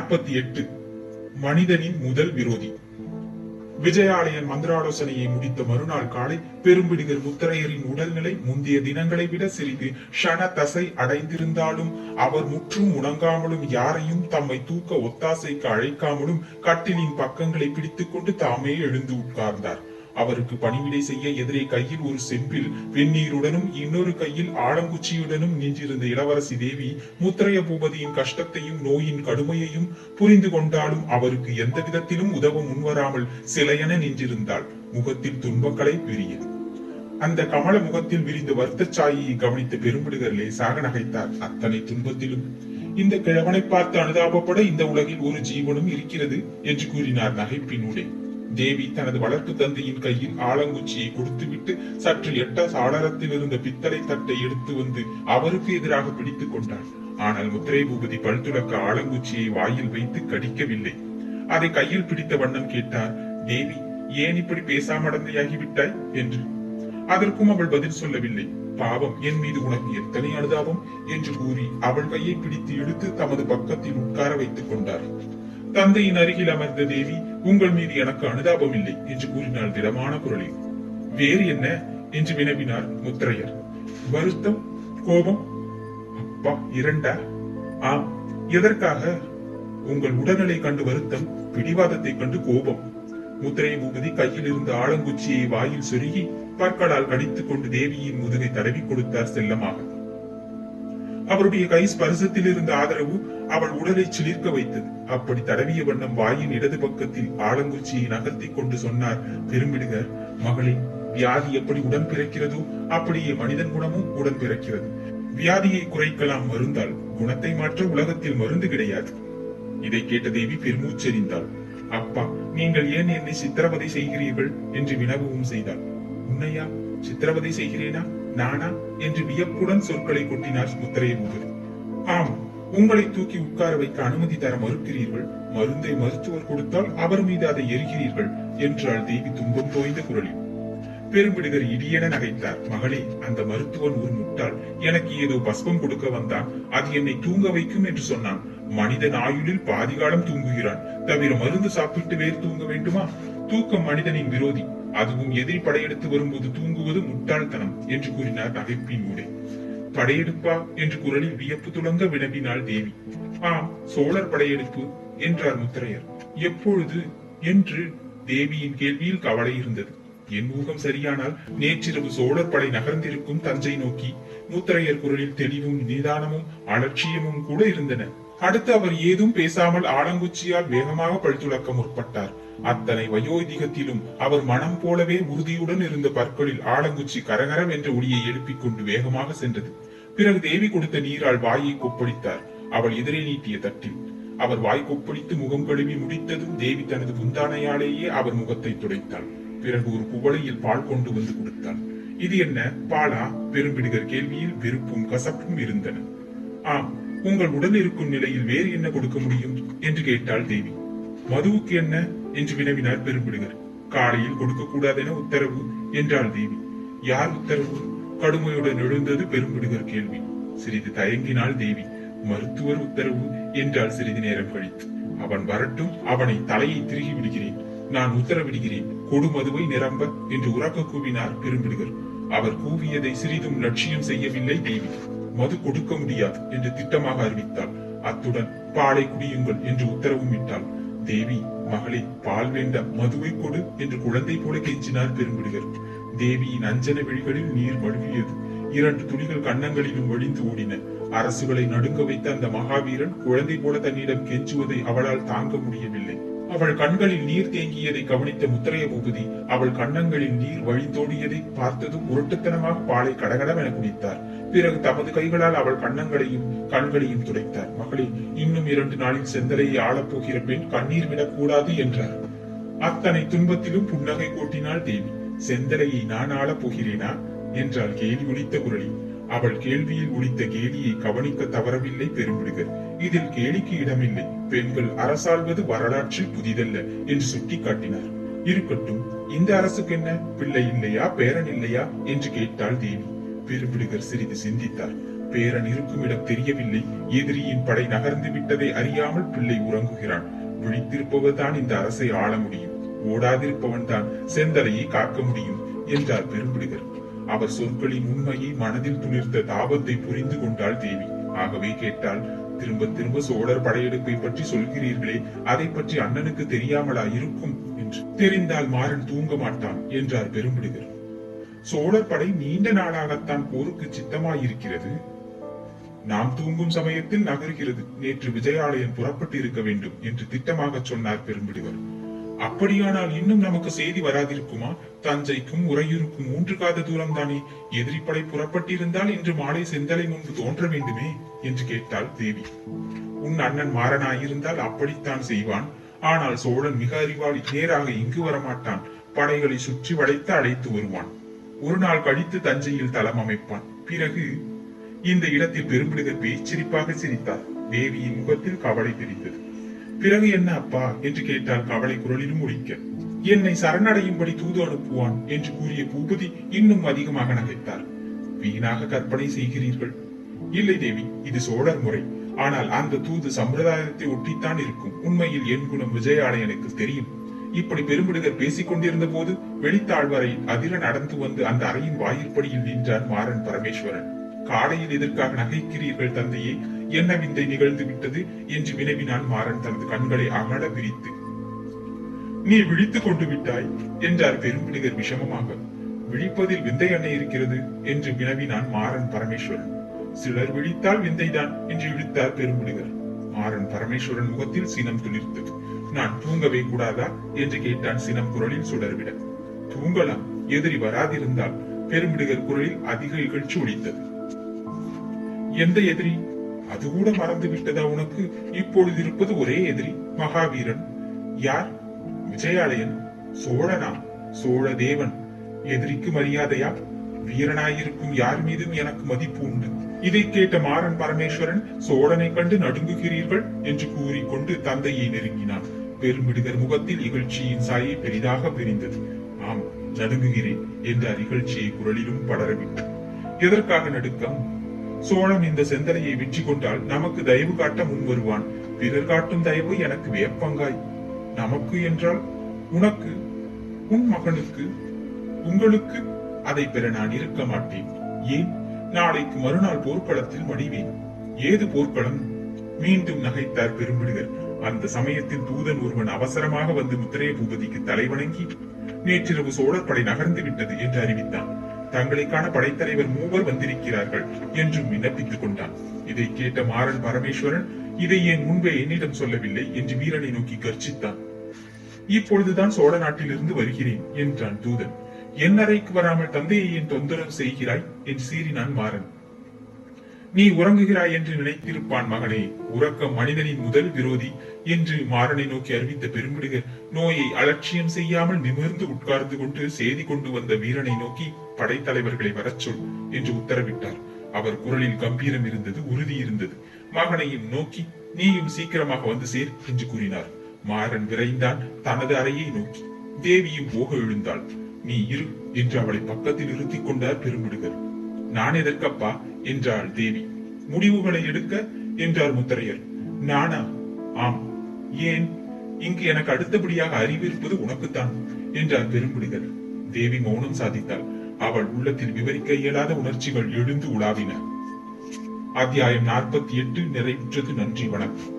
48 மனிதனின் முதல் விரோதி. விஜயாலயன் மந்திராலோசனையை முடித்த மறுநாள் காலை பெரும்பிடிகர் முத்தரையரின் உடல்நிலை முந்தைய தினங்களை விட சிறிது ஷண தசை அடைந்திருந்தாலும் அவர் முற்றும் முணங்காமலும் யாரையும் தம்மை தூக்க ஒத்தாசைக்கு அழைக்காமலும் கட்டிலின் பக்கங்களை பிடித்துக் கொண்டு தாமே எழுந்து உட்கார்ந்தார். அவருக்கு பணிவிடை செய்ய எதிரே கையில் ஒரு செம்பில் வெந்நீருடனும் இன்னொரு கையில் ஆலங்குச்சியுடனும் நின்றிருந்த இளவரசி தேவி முத்திரைய பூபதியின் கஷ்டத்தையும் நோயின் கடுமையையும் புரிந்து கொண்டாலும் அவருக்கு எந்த விதத்திலும் உதவ முன்வராமல் சிலையென நின்றிருந்தாள். முகத்தில் துன்பங்களை பிரிய அந்த கமல முகத்தில் விரிந்த வருத்த சாயை கவனித்த பெரும்பிடுகர் லேசாக நகைத்தார். அத்தனை துன்பத்திலும் இந்த கிழவனை பார்த்து அனுதாபப்பட இந்த உலகில் ஒரு ஜீவனும் இருக்கிறது என்று கூறினார் நகைப்பினூடே. தேவி தனது வளர்ப்பு தந்தையின் கையில் ஆலங்குச்சியை கொடுத்துவிட்டு சற்று எட்ட சாளரத்தில் இருந்த பித்தளை தட்டை எடுத்து வந்து அவருக்கு எதிராக பிடித்துக் கொண்டாள். ஆனால் முத்திரை பூபதி பல்துளக்க ஆலங்குச்சியை வாயில் வைத்து கடிக்கவில்லை. அதை கையில் பிடித்த வண்ணம் கேட்டார், தேவி, ஏன் இப்படி பேசாமடந்தையாகிவிட்டாய் என்று. அதற்கும் அவள் பதில் சொல்லவில்லை. பாவம், என் மீது உனக்கு எத்தனை அனுதாபம் என்று கூறி அவள் கையை பிடித்து இழுத்து தமது பக்கத்தில் உட்கார வைத்துக் கொண்டார். தந்தையின் அருகில் அமர்ந்த தேவி, உங்கள் மீது எனக்கு அனுதாபம் இல்லை என்று கூறினாள் திடமான குரலில். வேறு என்ன என்று வினவினார் முத்திரையர். வருத்தம், கோபம்? அப்பா, இரண்டா? ஆம். எதற்காக? உங்கள் உடல்நிலை கண்டு வருத்தம், பிடிவாதத்தை கண்டு கோபம். முத்திரை பூபதி கையில் இருந்த ஆலங்குச்சியை வாயில் சொருகி பற்களால் கடித்துக் கொண்டு தேவியின் முதுகை தடவி கொடுத்தார் செல்லமாக. அவருடைய கை ஸ்பர்சத்தில் இருந்த ஆதரவு அவள் உடலை சிலிர்க்க வைத்தது. அப்படி தடவிய வண்ணம் வாயின் இடது பக்கத்தில் ஆலங்குச்சியை நகர்த்தி கொண்டு சொன்னார் பெரும்பிடுகர், மகளே, வியாதி எப்படி உடன் பிறக்கிறதோ அப்படியே மனிதன் குணமும் உடன் பிறக்கிறது. வியாதியை குறைக்கலாம் மருந்தால், குணத்தை மாற்ற உலகத்தில் மருந்து கிடையாது. இதை கேட்ட தேவி பெருமூச்செறிந்தாள். அப்பா, நீங்கள் ஏன் என்னை சித்திரவதை செய்கிறீர்கள் என்று வினவவும் செய்தாள். உன்னையா சித்திரவதை செய்கிறேனா, நானா என்று வியப்புடன் சொற்களை கொட்டினார் முத்திரை பூபதி. ஆம், உங்களை தூக்கி உட்கார வைக்க அனுமதி தர மறுக்கிறீர்கள். மருந்தை மருத்துவர் கொடுத்தால் அவர் மீது அதை எரிகிறீர்கள் என்றாள் தேவி துன்பம் தோய்ந்த குரலில். பெரும்பிடுகர் இடியென நகைத்தார். மகளே, அந்த மருத்துவன் ஒரு முட்டாள். எனக்கு ஏதோ பஸ்பம் கொடுக்க வந்தான். அது என்னை தூங்க வைக்கும் என்று சொன்னான். மனிதன் ஆயுளில் பாதிகாலம் தூங்குகிறான். தவிர மருந்து சாப்பிட்டு வேறு தூங்க வேண்டுமா? தூக்கம் மனிதனின் விரோதி. அதுவும் எதிரி படையெடுத்து வரும்போது தூங்குவது முட்டாள்தனம் என்று கூறினார் நகைப்பின் ஊடே. படையெடுப்பா என்று குரலில் வியப்பு துளங்க வினவினாள் தேவி. ஆம், சோழர் படையெடுப்பு என்றார் முத்திரையர். எப்பொழுது என்று தேவியின் கேள்வியில் கவலை இருந்தது. என் ஊகம் சரியானால் நேற்றிரவு சோழர் படை நகர்ந்திருக்கும் தஞ்சை நோக்கி. முத்திரையர் குரலில் தெளிவும் நிதானமும் அலட்சியமும் கூட இருந்தன. அடுத்து அவர் ஏதும் பேசாமல் ஆலங்குச்சியால் வேகமாக பழுத்துளக்க முற்பட்டார். அத்தனை வயோதிகத்திலும் அவர் மனம் போலவே உறுதியுடன் இருந்த பற்களில் ஆலங்குச்சி கரகரம் என்ற ஒளியை எழுப்பிக் கொண்டு வேகமாக சென்றது. பிறகு தேவி கொடுத்த நீரால் வாயை கொப்பளித்தார். அவள் எதிரே நீட்டிய தட்டில். அவர் வாய் கொப்பளித்து முகம் கழுவி முடித்ததும் தேவி தனது புந்தானையாலேயே அவர் முகத்தை துடைத்தாள். பிறகு ஒரு குவளையில் பால் கொண்டு வந்து கொடுத்தாள். இது என்ன, பாலா? பெரும்பிடுகர் கேள்வியில் வெறுப்பும் கசப்பும் இருந்தன. ஆம், உங்கள் உடல் இருக்கும் நிலையில் வேறு என்ன கொடுக்க முடியும் என்று கேட்டாள் தேவி. மதுவுக்கு என்ன என்று வினவினார் பெரும்பிடுகர். காலையில் கொடுக்க கூடாதென உத்தரவு என்றாள் தேவி. யார் உத்தரவு? கடுமையுடன் எழுந்தது பெரும்பிடுகர் கேள்வி. சிறிது தயங்கினாள் தேவி. மருத்துவர் உத்தரவு என்றால் சிறிது நேரம் கழித்து. அவன் வரட்டும், அவனை தலையை திருகி விடுகிறேன். நான் உத்தரவிடுகிறேன், கொடு மதுவை நிரம்ப என்று உறக்க கூவினார் பெரும்பிடுகர். அவர் கூவியதை சிறிதும் லட்சியம் செய்யவில்லை தேவி. மது கொடுக்க முடியாது என்று திட்டமாக அறிவித்தாள். அத்துடன் பாலை குடியுங்கள் என்று உத்தரவும் இட்டாள். தேவி, மகளே, பால் வேண்டாம், மதுவை கொடு என்று குழந்தை போல கெஞ்சினார் பெரும்பிடுகர். தேவியின் அஞ்சன விழிகளில் நீர் மழுவியது. 2 துளிகள் கன்னங்களிலும் வழிந்து ஓடின. அரசுகளை நடுங்க வைத்த அந்த மகாவீரன் குழந்தை போல தன்னிடம் கெஞ்சுவதை அவளால் தாங்க முடியவில்லை. அவள் கண்களில் நீர் தேங்கியதை கவனித்த முத்திரைய பூபதி அவள் கன்னங்களில் நீர் வழிந்தோடியதை பார்த்ததும் உருட்டுத்தனமாக பாலை கடகடவென குடித்தார். பிறகு தமது கைகளால் அவள் கன்னங்களையும் கண்களையும் துடைத்தார். மகளே, இன்னும் 2 நாளில் செந்தலையை ஆளப்போகிற பெண் கண்ணீர் விடக்கூடாது என்றார். அத்தனை துன்பத்திலும் புன்னகை கோட்டினாள் தேவி. செந்தலையை நான் ஆளப் போகிறேனா என்றாள் கேலி ஒலித்த குரலில். அவள் கேள்வியில் ஒலித்த கேலியை கவனிக்க தவறவில்லை பெரும்பிடுகர். இதில் கேலிக்கு இடமில்லை. பெண்கள் அரசாள்வது வரலாற்றில் புதிதல்ல என்று சுட்டி காட்டினார். இருக்கட்டும், இந்த அரசுக்கு என்ன, பிள்ளை இல்லையா, பேரன் இல்லையா என்று கேட்டாள் தேவி. பெரும்பிடுகர் சிறிது சிந்தித்தார். பேரன் இருக்கும் இடம் தெரியவில்லை. எதிரியின் படை நகர்ந்து விட்டதை அறியாமல் பிள்ளை உறங்குகிறான். விழித்திருப்பவர் தான் இந்த அரசை ஆள முடியும். ஓடாதிருப்பவன் தான் செந்தலையை காக்க முடியும் என்றார் பெரும்பிடுகர். அவர் சொற்களின் உண்மையை மனதில் துளிர்த்த தாபத்தை புரிந்து கொண்டாள் தேவி. ஆகவே கேட்டால், திரும்ப திரும்ப சோழர் படையெடுப்பை பற்றி சொல்கிறீர்களே, அதை பற்றி அண்ணனுக்கு தெரியாமலா இருக்கும் என்று. தெரிந்தால் மாறன் தூங்க மாட்டான் என்றார் பெரும்பிடுகர். சோழர் படை நீண்ட நாளாகத்தான் போருக்கு சித்தமாயிருக்கிறது. நாம் தூங்கும் சமயத்தில் நகர்கிறது. நேற்று விஜயாலயன் புறப்பட்டு இருக்க வேண்டும் என்று திட்டமாக சொன்னார் பெரும்பிடுகர். அப்படியானால் இன்னும் நமக்கு செய்தி வராதிருக்குமா? தஞ்சைக்கும் உறையூருக்கும் 3 காத தூரம் தானே. எதிரி படை புறப்பட்டிருந்தால் இன்று மாலை செந்தலை முன்பு தோன்ற வேண்டுமே என்று கேட்டாள் தேவி. உன் அண்ணன் மாறனாயிருந்தால் அப்படித்தான் செய்வான். ஆனால் சோழன் மிக அறிவாளி. நேராக இங்கு வரமாட்டான். படைகளை சுற்றி வளைத்து அழைத்து வருவான். ஒரு நாள் கழித்து தஞ்சையில் தளம் அமைப்பான். பிறகு இந்த இடத்தில் பெரும்பிடுகர் பேச்சிரிப்பாக சிரித்தார். தேவியின் முகத்தில் கவலை தெரிந்தது. பிறகு என்ன அப்பா என்று கேட்டால் கவலை குரலிலும் ஒலிக்க. என்னை சரணடையும்படி தூது அனுப்புவான் என்று கூறிய பூபதி இன்னும் அதிகமாக நகைத்தார். வீணாக கற்பனை செய்கிறீர்கள். இல்லை தேவி, இது சோழர் முறை. ஆனால் அந்த தூது சம்பிரதாயத்தை ஒட்டித்தான் இருக்கும். உண்மையில் என் குணம் விஜயாலயனுக்கு தெரியும். இப்படி பெரும்பிடுகர் பேசிக் கொண்டிருந்த போது வெளித்தாழ்வரையில் அதிர நடந்து வந்து அந்த அறையின் வாயிற்படியில் நின்றார் மாறன் பரமேஸ்வரன். காலையில் எதற்காக நகைக்கிறீர்கள் தந்தையே? என்ன விந்தை நிகழ்ந்து விட்டது என்று வினவினான் மாறன் தனது கண்களை அகல விரித்து. நீ விழித்துக் கொண்டு விட்டாய் என்றார் பெரும்பிடுகர் விஷமமாக. விழிப்பதில் விந்தை என்ன இருக்கிறது என்று வினவினான் மாறன் பரமேஸ்வரன். சிலர் விழித்தால் விந்தைதான் என்று இழுத்தார் பெரும்பிடுகர். மாறன் பரமேஸ்வரன் முகத்தில் சினம் துளிர்த்தது. நான் தூங்கவே கூடாதா என்று கேட்டான் சினம் குரலில் சுடர்விட. தூங்கலாம், எதிரி வராதிருந்தால். பெரும்பிடுகர் குரலில் அதிக இகழ்ச்சி ஒலித்தது. எந்த எதிரி? அது கூட மறந்து விட்டதா உனக்கு? இப்பொழுது இருப்பது ஒரே எதிரி, மகாவீரன். யார்? விஜயாலயன். சோழனா? சோழ தேவன். எதிரிக்கு மரியாதையா? வீரனாயிருக்கும் யார் மீதும் எனக்கு மதிப்பு உண்டு. இதை கேட்ட மாறன் பரமேஸ்வரன், சோழனை கண்டு நடுங்குகிறீர்கள் என்று கூறிக்கொண்டு தந்தையை நெருங்கினான். பெரும்பிடுகர் முகத்தில் இகழ்ச்சியின் சாயை பெரிதாக விரிந்தது. ஆம், நடுங்குகிறேன் என்றார் இகழ்ச்சியை குரலிலும் படரவிட்டு. எதற்காக நடுக்கம்? சோழன் இந்த செந்தலையை வெற்றி கொண்டால் நமக்கு தயவு காட்ட முன் வருவான். பிறர் காட்டும் தயவு எனக்கு வேப்பங்காய். நமக்கு என்றால் உனக்கு, உன் மகனுக்கு, உங்களுக்கு. அதை பெற நான் இருக்க மாட்டேன். ஏன்? நாளைக்கு மறுநாள் போர்க்களத்தில் மடிவேன். ஏது போர்க்களம்? மீண்டும் நகைத்தார் பெரும்பிடுகர். அந்த சமயத்தில் தூதன் ஒருவன் அவசரமாக வந்து முத்திரைய பூபதிக்கு தலைவணங்கி நேற்றிரவு சோழர் படை நகர்ந்து விட்டது என்று அறிவித்தான். தங்களுக்கான படைத்தலைவர் 3 வந்திருக்கிறார்கள் என்றும் விண்ணப்பித்துக் கொண்டான். இதை கேட்ட மாறன் பரமேஸ்வரன், இதை ஏன் முன்பே என்னிடம் சொல்லவில்லை என்று வீரனை நோக்கி கர்ச்சித்தான். இப்பொழுதுதான் சோழ நாட்டிலிருந்து வருகிறேன் என்றான் தூதன். என் அறைக்கு வராமல் தந்தையை ஏன் தொந்தரவு செய்கிறாய் என்று சீறினான் மாறன். நீ உறங்குகிறாய் என்று நினைத்திருப்பான் மகனே. உறக்கம் மனிதனின் முதல் விரோதி என்று மாறனை நோக்கி அறிவித்த பெரும்பிடுகர் நோயை அலட்சியம் செய்யாமல் நிமிர்ந்து உட்கார்ந்து கொண்டு செய்தி கொண்டு வந்த வீரனை நோக்கி, படைத்தலைவர்களை வரச் சொல் என்று உத்தரவிட்டார். அவர் குரலில் கம்பீரம் இருந்தது, உறுதி இருந்தது. மகனையும் நோக்கி, நீயும் சீக்கிரமாக வந்து சேர் என்று கூறினார். மாறன் விரைந்தான் தனது அறையை நோக்கி. தேவியும் போக எழுந்தாள். நீ இரு என்று அவளை பக்கத்தில் நிறுத்திக் கொண்டார் பெரும்பிடுகர். நான் எதற்கப்பா என்றாள் தேவி. முடிவுகளை எடுக்க என்றார் முத்தரையர். நானா? ஆம். ஏன்? இங்கு எனக்கு அடுத்தபடியாக அறிவு இருப்பது உனக்குத்தான் என்றார் பெரும்பிடுகர். தேவி மௌனம் சாதித்தாள். அவள் உள்ளத்தில் விவரிக்க இயலாத உணர்ச்சிகள் எழுந்து உலாவின. அத்தியாயம் 48 நிறைவுற்றது. நன்றி, வணக்கம்.